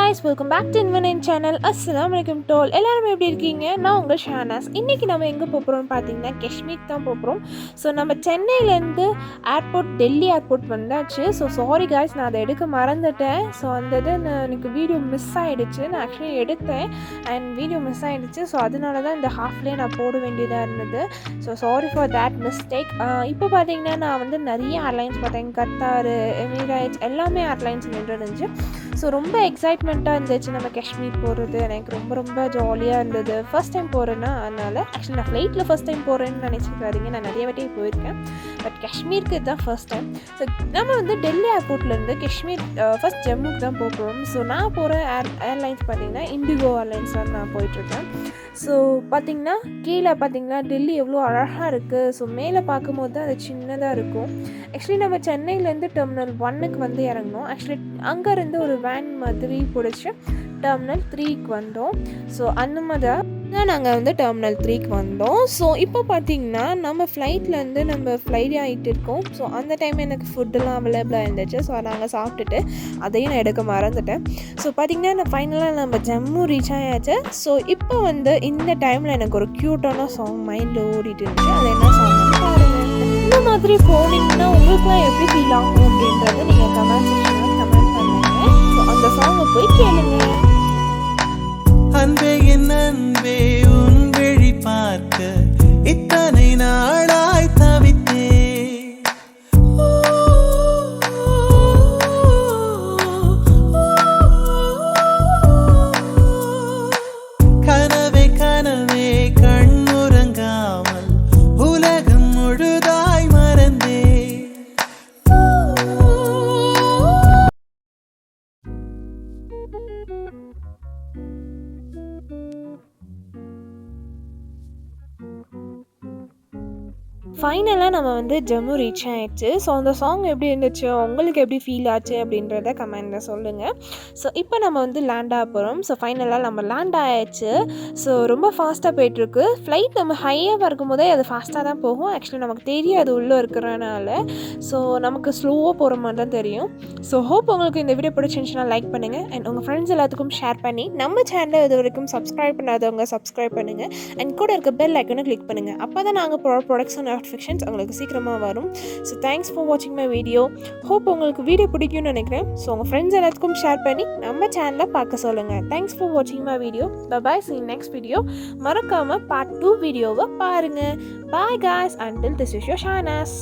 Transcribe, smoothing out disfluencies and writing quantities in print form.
guys, welcome back to Invinine channel. Assalamu alaikum to all. எல்லாரும் எப்படி இருக்கீங்க? நான் உங்கள் ஷானாஸ். இன்னைக்கு நம்ம எங்கே போகிறோம்னு பார்த்தீங்கன்னா காஷ்மீர் தான் போகிறோம். ஸோ நம்ம சென்னையிலேருந்து ஏர்போர்ட் டெல்லி ஏர்போர்ட் வந்தாச்சு. ஸோ சாரி guys, நான் அதை எடுக்க மறந்துட்டேன். ஸோ அந்த இது எனக்கு வீடியோ மிஸ் ஆகிடுச்சு. நான் ஆக்சுவலி எடுத்தேன் அண்ட் வீடியோ மிஸ் ஆகிடுச்சு. ஸோ அதனால தான் இந்த ஹாஃப்லேயே நான் போட வேண்டியதாக இருந்தது. So sorry for that mistake. இப்போ பார்த்தீங்கன்னா நான் வந்து நிறைய ஏர்லைன்ஸ் பார்த்தேன். கத்தார், எமிரேட்ஸ் எல்லாமே ஏர்லைன்ஸ் நின்றுருந்துச்சு. ஸோ ரொம்ப எக்ஸைட்மெண்ட்டாக இருந்துச்சு நம்ம காஷ்மீர் போகிறது. எனக்கு ரொம்ப ரொம்ப ஜாலியாக இருந்தது. ஃபஸ்ட் டைம் போகிறேன்னா அதனால் ஆக்சுவலி நான் ஃப்ளைட்டில் ஃபஸ்ட் டைம் போகிறேன்னு நினச்சிக்காதீங்க. நான் நிறைய வாட்டி போயிருக்கேன், பட் காஷ்மீருக்கு இதுதான் ஃபர்ஸ்ட் டைம். ஸோ நம்ம வந்து டெல்லி ஏர்போர்ட்லேருந்து காஷ்மீர் ஃபஸ்ட் ஜம்முக்கு தான் போகிறோம். ஸோ நான் போகிற ஏர்லைன்ஸ் பார்த்திங்கன்னா இண்டிகோ ஏர்லைன்ஸ் தான் நான் போயிட்டுருக்கேன். ஸோ பார்த்திங்கன்னா கீழே பார்த்திங்கன்னா டெல்லி எவ்வளோ அழகாக இருக்குது. ஸோ மேலே பார்க்கும்போது தான் அது சின்னதாக இருக்கும். ஆக்சுவலி நம்ம சென்னையிலேருந்து டெர்மினல் 1க்கு வந்து இறங்கினோம். ஆக்சுவலி அங்கேருந்து ஒரு வேன் மாதிரி பிடிச்சி டெர்மினல் 3க்கு வந்தோம். ஸோ அந்த மாதிரி தான் நாங்கள் வந்து டெர்மினல் 3க்கு வந்தோம். ஸோ இப்போ பார்த்திங்கன்னா நம்ம ஃப்ளைட்லேருந்து நம்ம ஃப்ளைட் ஆகிட்டு இருக்கோம். ஸோ அந்த டைம் எனக்கு ஃபுட்டெல்லாம் அவைலபிளாக இருந்துச்சு. ஸோ நாங்கள் சாப்பிட்டுட்டு அதையும் நான் எடுக்க மறந்துட்டேன். ஸோ பார்த்திங்கன்னா நான் ஃபைனலாக நம்ம ஜம்மு ரீச் ஆயாச்சு. ஸோ இப்போ வந்து இந்த டைமில் எனக்கு ஒரு க்யூட்டான சாங் மைண்டில் ஓடிட்டு இருந்துச்சு. அது என்ன சாங்னு பாருங்கள். இந்த மாதிரி போனீங்கன்னா உங்களுக்குலாம் எப்படி ஃபீல் ஆகும் அப்படின்றத நீங்கள் கமெண்ட் செக்ஷனில் கமெண்ட் பண்ணுங்கள். ஸோ அந்த சாங்கை போய் கேளுங்க. அன்பே என் அன்பே உன் விழி பார்க்க இத்தனை நாளாய் தவித்தே. கனவே கனவே கண்ணுறங்காமல் உலகம் முழுதாய் மறந்தே. ஃபைனலாக நம்ம வந்து ஜம்மு ரீச் ஆகிடுச்சு. ஸோ அந்த சாங் எப்படி இருந்துச்சு, உங்களுக்கு எப்படி ஃபீல் ஆச்சு அப்படின்றத கமெண்டில் சொல்லுங்கள். ஸோ இப்போ நம்ம வந்து லேண்ட் ஆக போகிறோம். ஸோ ஃபைனலாக நம்ம லேண்ட் ஆகிடுச்சு. ஸோ ரொம்ப ஃபாஸ்ட்டாக போயிட்டுருக்கு. ஃப்ளைட் நம்ம ஹையாக இருக்கும்போதே அது ஃபாஸ்ட்டாக தான் போகும். ஆக்சுவலி நமக்கு தெரியும் அது உள்ளே இருக்கிறனால. ஸோ நமக்கு ஸ்லோவாக போகிற மாதிரி தான் தெரியும். ஸோ ஹோப் உங்களுக்கு இந்த வீடியோ பிடிச்சிருந்துச்சுன்னா லைக் பண்ணுங்கள் அண்ட் உங்கள் ஃப்ரெண்ட்ஸ் எல்லாத்துக்கும் ஷேர் பண்ணி நம்ம சேனலை இது வரைக்கும் சப்ஸ்கிரைப் பண்ணாதவங்க சப்ஸ்கிரைப் பண்ணுங்கள் அண்ட் கூட இருக்க பெல் ஐக்கனை கிளிக் பண்ணுங்கள். அப்போ தான் நாங்கள் ப்ராடக்ட்ஸ் நோட்டிஃபிகேஷன்ஸ் உங்களுக்கு சீக்கிரமாக வரும். ஸோ தேங்க்ஸ் ஃபார் வாட்சிங் மை வீடியோ. ஹோப் உங்களுக்கு வீடியோ பிடிக்கும்னு நினைக்கிறேன். ஸோ உங்கள் ஃப்ரெண்ட்ஸ் எல்லாத்துக்கும் ஷேர் பண்ணி நம்ம சேனலை பார்க்க சொல்லுங்கள். தேங்க்ஸ் ஃபார் வாட்சிங் my video. Bye. See you next video. மறக்காமல் பார்ட் 2 வீடியோவை பாருங்கள். Bye guys, until this is your Shanas.